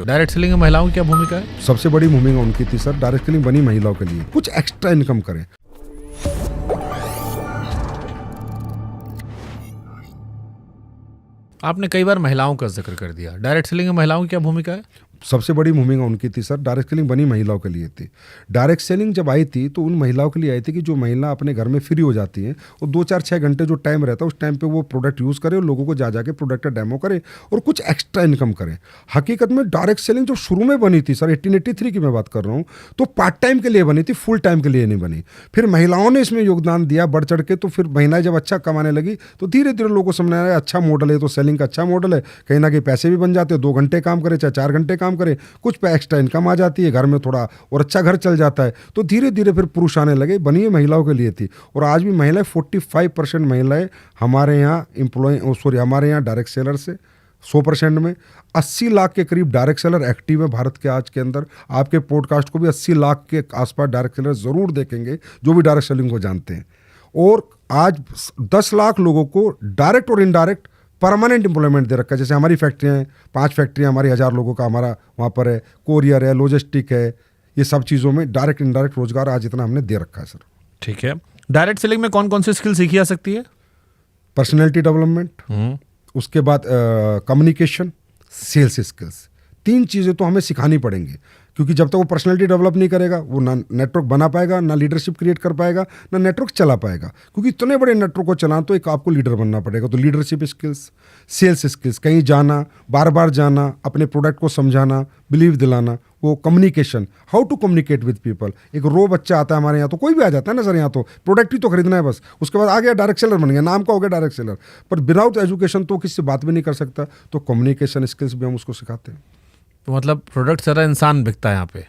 Direct selling में महिलाओं की क्या भूमिका है? सबसे बड़ी भूमिका उनकी थी सर। डायरेक्ट सेलिंग बनी महिलाओं के लिए, कुछ एक्स्ट्रा इनकम करें। आपने कई बार महिलाओं का जिक्र कर दिया, डायरेक्ट सेलिंग में महिलाओं की क्या भूमिका है? सबसे बड़ी भूमिका उनकी थी सर। डायरेक्ट सेलिंग बनी महिलाओं के लिए थी। डायरेक्ट सेलिंग जब आई थी तो उन महिलाओं के लिए आई थी कि जो महिला अपने घर में फ्री हो जाती हैं और 2-4-6 घंटे जो टाइम रहता है उस टाइम पे वो प्रोडक्ट यूज़ करे और लोगों को जा जाके प्रोडक्ट का डेमो करे और कुछ एक्स्ट्रा इनकम करें। हकीकत में डायरेक्ट सेलिंग जो शुरू में बनी थी सर, 1883 की मैं बात कर रहा हूँ, तो पार्ट टाइम के लिए बनी थी, फुल टाइम के लिए नहीं बनी। फिर महिलाओं ने इसमें योगदान दिया बढ़ चढ़ के, तो फिर महिलाएं जब अच्छा कमाने लगी तो धीरे धीरे लोगों को समझ आया अच्छा मॉडल है, तो सेलिंग का अच्छा मॉडल है, कहीं ना कहीं पैसे भी बन जाते हैं। 2 घंटे काम करे चाहे 4 घंटे काम करे, कुछ एक्स्ट्रा इनकम आ जाती है, घर में थोड़ा और अच्छा घर चल जाता है। तो धीरे धीरे फिर पुरुष आने लगे, बनी है महिलाओं के लिए थी। और आज भी महिलाएं 45% महिलाएं हमारे यहाँ हमारे यहाँ डायरेक्ट सेलर से 100% में 80 लाख के करीब डायरेक्ट सेलर एक्टिव है भारत के आज के अंदर। आपके पॉडकास्ट को भी 80 लाख के आसपास डायरेक्ट सेलर जरूर देखेंगे जो भी डायरेक्ट सेलिंग को जानते हैं। और आज 10 लाख लोगों को डायरेक्ट और इनडायरेक्ट परमानेंट एम्प्लॉयमेंट दे रखा है। जैसे हमारी फैक्ट्रियाँ हैं, 5 फैक्ट्रियाँ हमारी 1000 लोगों का हमारा वहाँ पर है, कोरियर है, लॉजिस्टिक है, ये सब चीज़ों में डायरेक्ट इनडायरेक्ट रोजगार आज इतना हमने दे रखा है सर। ठीक है, डायरेक्ट सेलिंग में कौन कौन सी स्किल सीखी जा सकती है? पर्सनैलिटी डेवलपमेंट, उसके बाद कम्युनिकेशन, सेल्स स्किल्स, 3 चीज़ें तो हमें सिखानी पड़ेंगी, क्योंकि जब तक वो पर्सनैलिटी डेवलप नहीं करेगा वो ना नेटवर्क बना पाएगा, ना लीडरशिप क्रिएट कर पाएगा, ना नेटवर्क चला पाएगा। क्योंकि इतने बड़े नेटवर्क को चलाना तो एक आपको लीडर बनना पड़ेगा। तो लीडरशिप स्किल्स, सेल्स स्किल्स, कहीं जाना, बार बार जाना, अपने प्रोडक्ट को समझाना, बिलीव दिलाना, वो communication, how to communicate with people. एक रो बच्चा आता है हमारे यहाँ, तो कोई भी आ जाता है ना सर, यहाँ तो प्रोडक्ट ही तो खरीदना है बस, उसके बाद आ गया डायरेक्ट सेलर बन गया, नाम का हो गया डायरेक्ट सेलर। पर विदाउट एजुकेशन तो किसी से बात भी नहीं कर सकता। तो कम्युनिकेशन स्किल्स भी हम उसको सिखाते हैं। तो मतलब प्रोडक्ट सारा इंसान बिकता है यहाँ पे?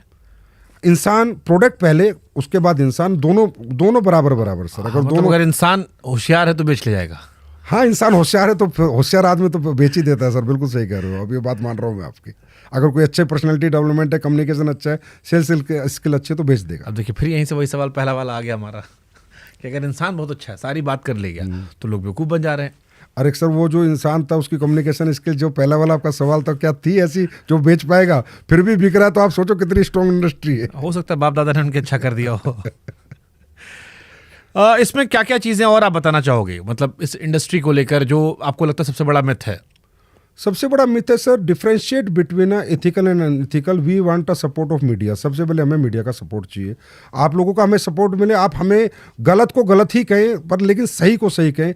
इंसान प्रोडक्ट पहले, उसके बाद इंसान, दोनों बराबर सर। अगर इंसान होशियार है तो बेच ले जाएगा। हाँ, इंसान होशियार है तो होशियार आदमी तो बेच ही देता है सर। बिल्कुल सही कह रहे हो, अब ये बात मान रहा हूँ मैं आपकी। अगर कोई अच्छे पर्सनैलिटी डेवलपमेंट है, कम्युनिकेशन अच्छा है, सेल्स स्किल अच्छे, तो बेच देगा। अब देखिए फिर यहीं से वही सवाल पहला वाला आ गया हमारा कि अगर इंसान बहुत अच्छा है, सारी बात कर ले गया, तो लोग बेवकूफ़ बन जा रहे हैं। अरे सर, वो जो इंसान था उसकी कम्युनिकेशन स्किल, जो पहला वाला आपका सवाल था, क्या थी ऐसी जो बेच पाएगा, फिर भी बिक रहा है, तो आप सोचो कितनी स्ट्रॉन्ग इंडस्ट्री है। हो सकता है बाप दादा ने उनके अच्छा कर दिया हो। इसमें क्या क्या चीज़ें और आप बताना चाहोगे, मतलब इस इंडस्ट्री को लेकर जो आपको लगता है सबसे बड़ा मिथ है? सबसे बड़ा मिथ है sir, differentiate between ethical and unethical. We want a support of media. सबसे पहले हमें मीडिया का सपोर्ट चाहिए। आप लोगों का हमें सपोर्ट मिले। आप हमें गलत को गलत ही कहें, पर लेकिन सही को सही कहें।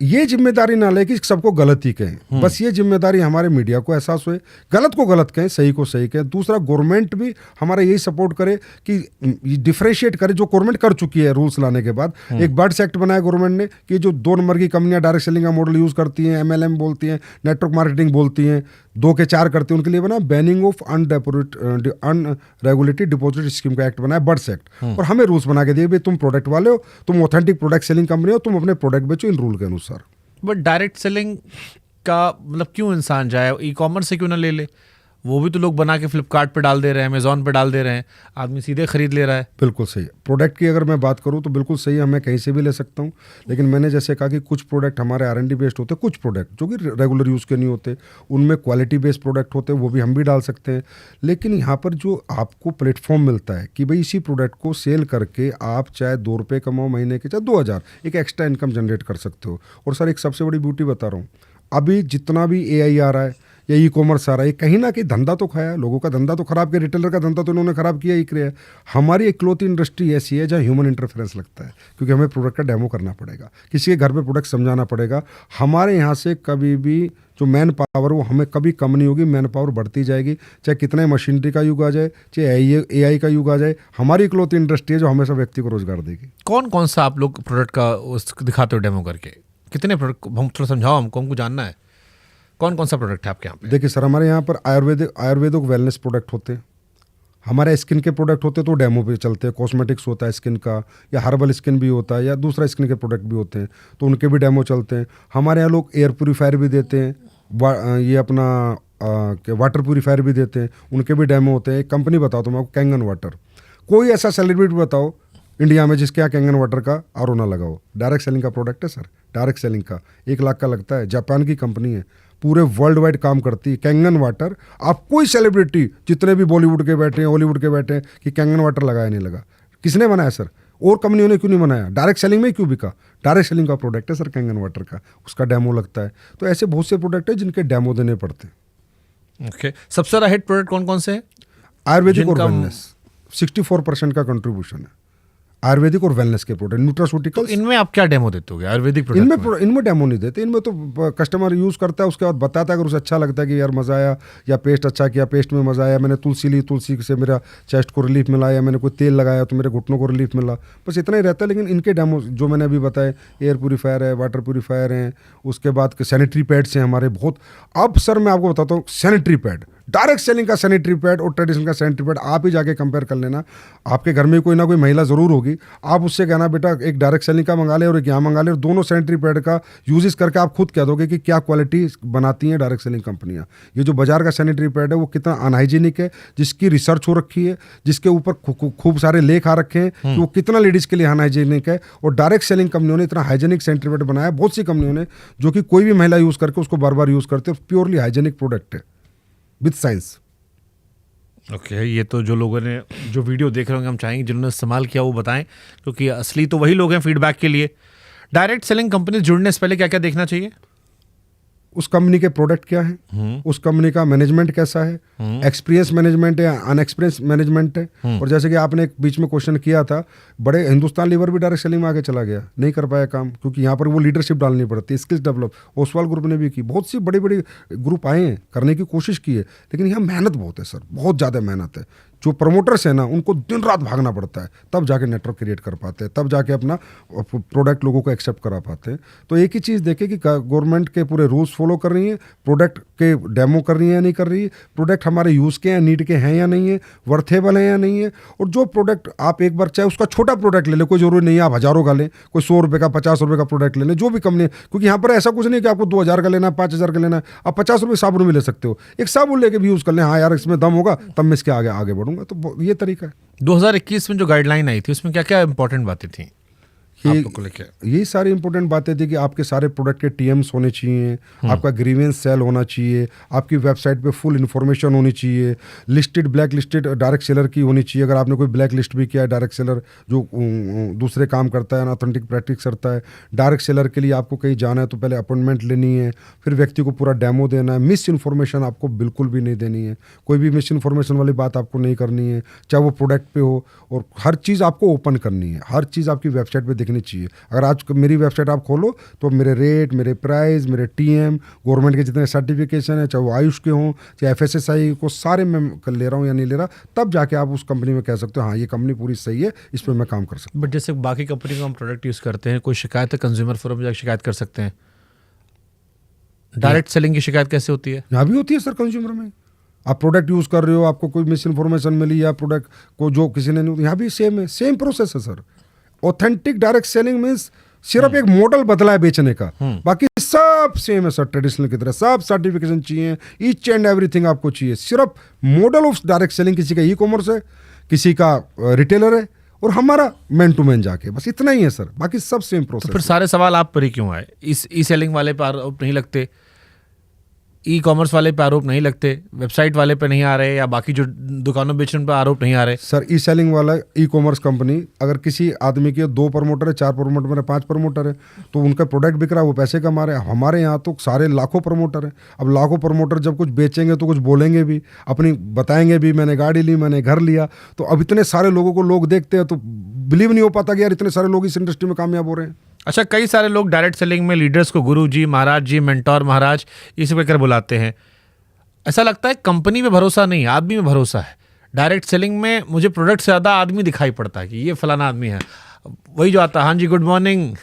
ये जिम्मेदारी ना ले कि सबको गलत ही कहें, बस ये जिम्मेदारी हमारे मीडिया को एहसास हुए, गलत को गलत कहें, सही को सही कहें। दूसरा, गवर्नमेंट भी हमारा यही सपोर्ट करे कि डिफरेंशिएट करे, जो गवर्नमेंट कर चुकी है रूल्स लाने के बाद। एक बर्ड्स एक्ट बनाया गवर्नमेंट ने कि जो 2 नंबर की कंपनियां डायरेक्ट सेलिंग का मॉडल यूज करती हैं, MLM बोलती हैं, नेटवर्क मार्केटिंग बोलती हैं, 2 के 4 करते हैं, उनके लिए बना banning of unregulated deposit scheme का एक्ट बनाया, बर्ड्स एक्ट। और हमें रूल्स बना के दिए, भाई तुम प्रोडक्ट वाले हो, तुम ऑथेंटिक प्रोडक्ट सेलिंग कंपनी हो, तुम अपने प्रोडक्ट बेचो इन रूल के अनुसार। बट डायरेक्ट सेलिंग का मतलब क्यों इंसान जाए, ई कॉमर्स से क्यों ना ले ले? वो भी तो लोग बना के फ्लिपकार्ट पे डाल दे रहे हैं, अमेजोन पे डाल दे रहे हैं, आदमी सीधे खरीद ले रहा है। बिल्कुल सही। प्रोडक्ट की अगर मैं बात करूं तो बिल्कुल सही है, मैं कहीं से भी ले सकता हूं। लेकिन मैंने जैसे कहा कि कुछ प्रोडक्ट हमारे R&D बेस्ड होते हैं, कुछ प्रोडक्ट जो कि रेगुलर यूज़ के नहीं होते, उनमें क्वालिटी बेस्ड प्रोडक्ट होते हैं, वो भी हम भी डाल सकते हैं। लेकिन यहाँ पर जो आपको प्लेटफॉर्म मिलता है कि भाई इसी प्रोडक्ट को सेल करके आप चाहे 2 रुपये कमाओ महीने के, चाहे 2000, एक एक्स्ट्रा इनकम जनरेट कर सकते हो। और सर एक सबसे बड़ी ब्यूटी बता रहा हूँ, अभी जितना भी AI आ रहा है या ई कॉमर्स आ रहा है, कहीं ना कहीं धंधा तो खाया, लोगों का धंधा तो खराब किया, रिटेलर का धंधा तो इन्होंने खराब किया ही किया। हमारी एक क्लॉथ इंडस्ट्री ऐसी है जहाँ ह्यूमन इंटरफेरेंस लगता है, क्योंकि हमें प्रोडक्ट का डेमो करना पड़ेगा, किसी के घर पे प्रोडक्ट समझाना पड़ेगा। हमारे यहाँ से कभी भी जो मैन पावर वो हमें कभी कम नहीं होगी, मैन पावर बढ़ती जाएगी, चाहे कितने मशीनरी का युग आ जाए, चाहे AI का युग आ जाए। हमारी क्लॉथ इंडस्ट्री है जो हमेशा व्यक्ति को रोजगार देगी। कौन कौन सा आप लोग प्रोडक्ट का दिखाते हो डेमो करके? कितने प्रोडक्ट, हम थोड़ा समझाओ, हमको जानना है कौन कौन सा प्रोडक्ट है आपके यहाँ पे? देखिए सर, हमारे यहाँ पर आयुर्वेदिक वेलनेस प्रोडक्ट होते हैं, हमारे स्किन के प्रोडक्ट होते हैं तो डेमो पे चलते हैं। कॉस्मेटिक्स होता है स्किन का, या हर्बल स्किन भी होता है, या दूसरा स्किन के प्रोडक्ट भी होते हैं, तो उनके भी डेमो चलते हैं। हमारे यहाँ लोग एयर प्योरीफायर भी देते हैं, ये अपना वाटर प्योरीफायर भी देते हैं, उनके भी डेमो होते हैं। एक कंपनी बताओ तो मैं आपको, कैंगन वाटर। कोई ऐसा सेलिब्रिटी बताओ इंडिया में जिसके यहाँ कैंगन वाटर का RO ना लगाओ। डायरेक्ट सेलिंग का प्रोडक्ट है सर, डायरेक्ट सेलिंग का 1 लाख का लगता है, जापान की कंपनी है, पूरे वर्ल्ड वाइड काम करती है। कैंगन वाटर, आप कोई सेलिब्रिटी जितने भी बॉलीवुड के बैठे हैं, हॉलीवुड के बैठे हैं, कि कैंगन वाटर लगाया नहीं लगा, किसने बनाया सर? और कंपनियों ने क्यों नहीं बनाया? डायरेक्ट सेलिंग में क्यों बिका? डायरेक्ट सेलिंग का प्रोडक्ट है सर कैंगन वाटर का, उसका डेमो लगता है। तो ऐसे बहुत से प्रोडक्ट है जिनके डेमो देने पड़ते हैं। ओके, सबसे ज़्यादा हिट प्रोडक्ट कौन कौन से हैं? आयुर्वेदिक और वेलनेस 64% का कंट्रीब्यूशन है, आयुर्वेदिक और वेलनेस के प्रोडक्ट, न्यूट्रास्यूटिकल्स। इनमें आप क्या डेमो देते हो आयुर्वेदिक प्रोडक्ट में? इनमें डेमो नहीं देते, इनमें तो कस्टमर यूज़ करता है, उसके बाद बताता है, अगर उसे अच्छा लगता है कि यार मज़ा आया, या पेस्ट अच्छा किया, पेस्ट में मज़ा आया, मैंने तुलसी ली, तुलसी से मेरा चेस्ट को रिलीफ मिला, या मैंने कोई तेल लगाया तो मेरे घुटनों को रिलीफ मिला, बस इतना ही रहता है। लेकिन इनके डेमो जो मैंने अभी बताए, एयर प्यूरीफायर है, वाटर प्यूरीफायर हैं, उसके बाद सैनिटरी पैड्स हैं हमारे बहुत। अब सर मैं आपको बताता हूँ, सैनिटरी पैड, डायरेक्ट सेलिंग का सैनिटरी पैड और ट्रेडिशनल का सैनिटरी पैड आप ही जाके कंपेयर कर लेना। आपके घर में कोई ना कोई महिला ज़रूर होगी, आप उससे कहना बेटा एक डायरेक्ट सेलिंग का मंगा ले और एक यहाँ मंगा ले, और दोनों सैनिटरी पैड का यूजेस करके आप खुद कह दोगे कि क्या क्वालिटी बनाती हैं डायरेक्ट सेलिंग कंपनियाँ। ये जो बाजार का सैनिटरी पैड है वो कितना अनहाइजीनिक है, जिसकी रिसर्च हो रखी है, जिसके ऊपर खूब सारे लेख आ रखे हैं कि वो कितना लेडीज़ के लिए अनहाइजीनिक है, और डायरेक्ट सेलिंग कंपनियों ने इतना हाइजीनिक सैनिटरी पैड बनाया, बहुत सी कंपनियों ने, जो कि कोई भी महिला यूज़ करके उसको बार बार यूज़ करते हैं, प्योरली हाइजीनिक प्रोडक्ट है विद साइंस। ओके, ये तो जो लोगों ने जो वीडियो देख रहे होंगे, हम चाहेंगे जिन्होंने इस्तेमाल किया वो बताएं, क्योंकि असली तो वही लोग हैं फीडबैक के लिए। डायरेक्ट सेलिंग कंपनी जुड़ने से पहले क्या क्या देखना चाहिए? उस कंपनी के प्रोडक्ट क्या है, उस कंपनी का मैनेजमेंट कैसा है, एक्सपीरियंस मैनेजमेंट है, अनएक्सपीरियंस मैनेजमेंट है। और जैसे कि आपने एक बीच में क्वेश्चन किया था, बड़े हिंदुस्तान लीवर भी डायरेक्ट सेलिंग में आगे चला गया, नहीं कर पाया काम, क्योंकि यहाँ पर वो लीडरशिप डालनी पड़ती है, स्किल्स डेवलप। ओसवाल ग्रुप ने भी की, बहुत सी बड़ी बड़ी ग्रुप आए हैं, करने की कोशिश की है, लेकिन यहाँ मेहनत बहुत है सर, बहुत ज़्यादा मेहनत है। जो प्रमोटर्स हैं ना, उनको दिन रात भागना पड़ता है, तब जाके नेटवर्क क्रिएट कर पाते हैं, तब जाके अपना प्रोडक्ट लोगों को एक्सेप्ट करा पाते हैं। तो एक ही चीज़ देखें कि गवर्नमेंट के पूरे रूल्स फॉलो कर रही है, प्रोडक्ट के डेमो कर रही है या नहीं कर रही है, प्रोडक्ट हमारे यूज़ के हैं, नीड के हैं या नहीं है, वर्थेबल है या नहीं है। और जो प्रोडक्ट आप एक बार, चाहे उसका छोटा प्रोडक्ट ले ले, कोई जरूरी नहीं है आप हज़ारों का लें, कोई 100 रुपये का 50 रुपये का प्रोडक्ट ले लें, जो भी कंपनी, क्योंकि यहाँ पर ऐसा कुछ नहीं कि आपको 2000 का लेना है, 5000 का लेना है, आप 50 रुपये साबुन भी ले सकते हो, एक साबुन लेके भी यूज़ कर लें, हाँ यार इसमें दम होगा तब मैं इसके आगे बढ़ूंगा। तो ये तरीका है। 2021 में जो गाइडलाइन आई थी उसमें क्या क्या इंपॉर्टेंट बातें थी आपको लेके? यही सारी इंपॉर्टेंट बातें थी कि आपके सारे प्रोडक्ट के टीएम्स होने चाहिए, आपका ग्रीवेंस सेल होना चाहिए, आपकी वेबसाइट पे फुल इन्फॉर्मेशन होनी चाहिए, listed black listed direct seller की होनी चाहिए, अगर आपने कोई ब्लैक लिस्ट भी किया है डायरेक्ट सेलर जो दूसरे काम करता है, ऑथेंटिक प्रैक्टिस करता है। डायरेक्ट सेलर के लिए आपको कहीं जाना है तो पहले अपॉइंटमेंट लेनी है, फिर व्यक्ति को पूरा डेमो देना है। मिस इन्फॉर्मेशन आपको बिल्कुल भी नहीं देनी है, कोई भी मिस इन्फॉर्मेशन वाली बात आपको नहीं करनी है, चाहे वो प्रोडक्ट पे हो, और हर चीज़ आपको ओपन करनी है, हर चीज़ आपकी वेबसाइट पर दिखनी चाहिए। अगर आज मेरी वेबसाइट आप खोलो तो मेरे रेट, मेरे प्राइस, मेरे टीएम, गवर्नमेंट के जितने सर्टिफिकेशन है, चाहे वो आयुष के हों, चाहे एफएसएसआई को, सारे मैं ले रहा हूँ या नहीं ले रहा, तब जाके आप उस कंपनी में कह सकते हो हाँ ये कंपनी पूरी सही है, इस पर मैं काम कर सकता हूँ। बट जैसे बाकी कंपनी का हम प्रोडक्ट यूज़ करते हैं, कोई शिकायत है कंज्यूमर फोरम में जाकर शिकायत कर सकते हैं, डायरेक्ट सेलिंग की शिकायत कैसे होती है? यहाँ भी होती है सर कंज्यूमर में। आप प्रोडक्ट यूज़ कर रहे हो, आपको कोई मिस इन्फॉर्मेशन मिली या प्रोडक्ट को जो किसी ने नहीं, यहाँ भी सेम है, सेम प्रोसेस है sir. Authentic direct selling means सिर्फ एक मॉडल बदला है बेचने का, बाकी सब सेम है सर, ट्रेडिशनल की तरह। सब सर्टिफिकेशन चाहिए, ईच एंड एवरीथिंग आपको चाहिए। सिर्फ मॉडल ऑफ डायरेक्ट सेलिंग किसी का ई कॉमर्स है, किसी का रिटेलर है, और हमारा मैन टू मैन जाके, बस इतना ही है सर, बाकी सब सेम प्रोसेस। तो फिर सारे सवाल आप पर ही क्यों आए? इस ई सेलिंग वाले पर आरोप नहीं लगते, ई कॉमर्स वाले पे आरोप नहीं लगते, वेबसाइट वाले पे नहीं आ रहे, या बाकी जो दुकानों बेचने पे आरोप नहीं आ रहे? सर ई सेलिंग वाला ई कॉमर्स कंपनी, अगर किसी आदमी के 2 प्रमोटर है, 4 प्रमोटर है, 5 प्रमोटर है, तो उनका प्रोडक्ट बिक रहा है, वो पैसे कमा रहे हैं। हमारे यहाँ तो सारे लाखों प्रमोटर हैं। अब लाखों प्रमोटर जब कुछ बेचेंगे तो कुछ बोलेंगे भी, अपनी बताएंगे भी, मैंने गाड़ी ली, मैंने घर लिया। तो अब इतने सारे लोगों को लोग देखते हैं तो बिलीव नहीं हो पाता कि यार इतने सारे लोग इस इंडस्ट्री में कामयाब हो रहे हैं। अच्छा, कई सारे लोग डायरेक्ट सेलिंग में लीडर्स को गुरु जी, महाराज जी, मेंटोर महाराज, ये सब कहकर बुलाते हैं। ऐसा लगता है कंपनी में भरोसा नहीं, आदमी में भरोसा है। डायरेक्ट सेलिंग में मुझे प्रोडक्ट से ज़्यादा आदमी दिखाई पड़ता है कि ये फलाना आदमी है, वही जो आता है, हाँ जी गुड मॉर्निंग।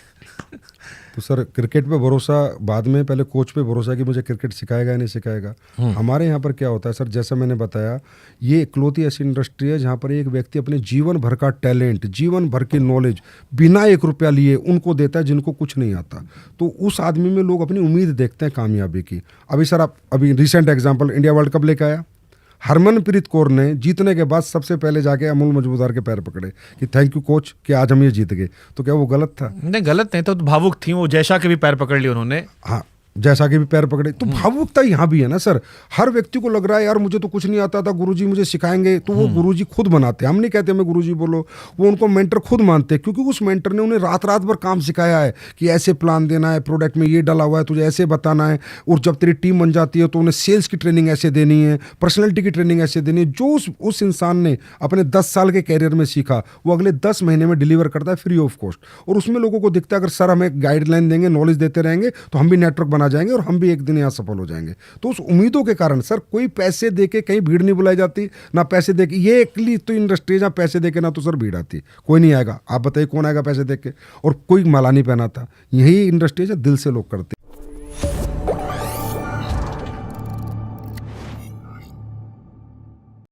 तो सर क्रिकेट पे भरोसा बाद में, पहले कोच पे भरोसा कि मुझे क्रिकेट सिखाएगा या नहीं सिखाएगा। हमारे यहाँ पर क्या होता है सर, जैसा मैंने बताया, ये इकलौती ऐसी इंडस्ट्री है जहाँ पर एक व्यक्ति अपने जीवन भर का टैलेंट, जीवन भर की नॉलेज बिना 1 रुपया लिए उनको देता है जिनको कुछ नहीं आता। तो उस आदमी में लोग अपनी उम्मीद देखते हैं कामयाबी की। अभी सर आप अभी recent example, India world cup लेकर आया, हरमनप्रीत कौर ने जीतने के बाद सबसे पहले जाके अमूल मजमूदार के पैर पकड़े कि थैंक यू कोच कि आज हम ये जीत गए। तो क्या वो गलत था? नहीं, गलत नहीं, तो भावुक थी वो, जयशा के भी पैर पकड़ लिए उन्होंने। हाँ, जैसा कि भी पैर पकड़े। तो भावुकता यहाँ भी है ना सर, हर व्यक्ति को लग रहा है यार मुझे तो कुछ नहीं आता था, गुरुजी मुझे सिखाएंगे, तो वो गुरुजी खुद बनाते हैं। हम नहीं कहते हमें गुरुजी बोलो, वो उनको मेंटर खुद मानते हैं, क्योंकि उस मेंटर ने उन्हें रात रात भर काम सिखाया है कि ऐसे प्लान देना है, प्रोडक्ट में ये डाला हुआ है, तुझे ऐसे बताना है, और जब तेरी टीम बन जाती है तो उन्हें सेल्स की ट्रेनिंग ऐसे देनी है, पर्सनैलिटी की ट्रेनिंग ऐसे देनी है। जो उस इंसान ने अपने 10 साल के कैरियर में सीखा वो अगले 10 महीने में डिलीवर करता है फ्री ऑफ कॉस्ट। और उसमें लोगों को दिखता है अगर सर हमें गाइडलाइन देंगे, नॉलेज देते रहेंगे तो हम भी नेटवर्क बना जाएंगे और हम भी एक दिन यहाँ सफल हो जाएंगे। तो उस उम्मीदों के कारण सर कोई पैसे देके कहीं भीड़ नहीं बुलाई जाती, ना पैसे देके, ये एकली तो इंडस्ट्री जहाँ पैसे देके ना तो सर भीड़ आती, कोई नहीं आएगा। आप बताइए कौन आएगा पैसे देके, और कोई माला नहीं पहनाता। यही इंडस्ट्री है दिल से लोग करते।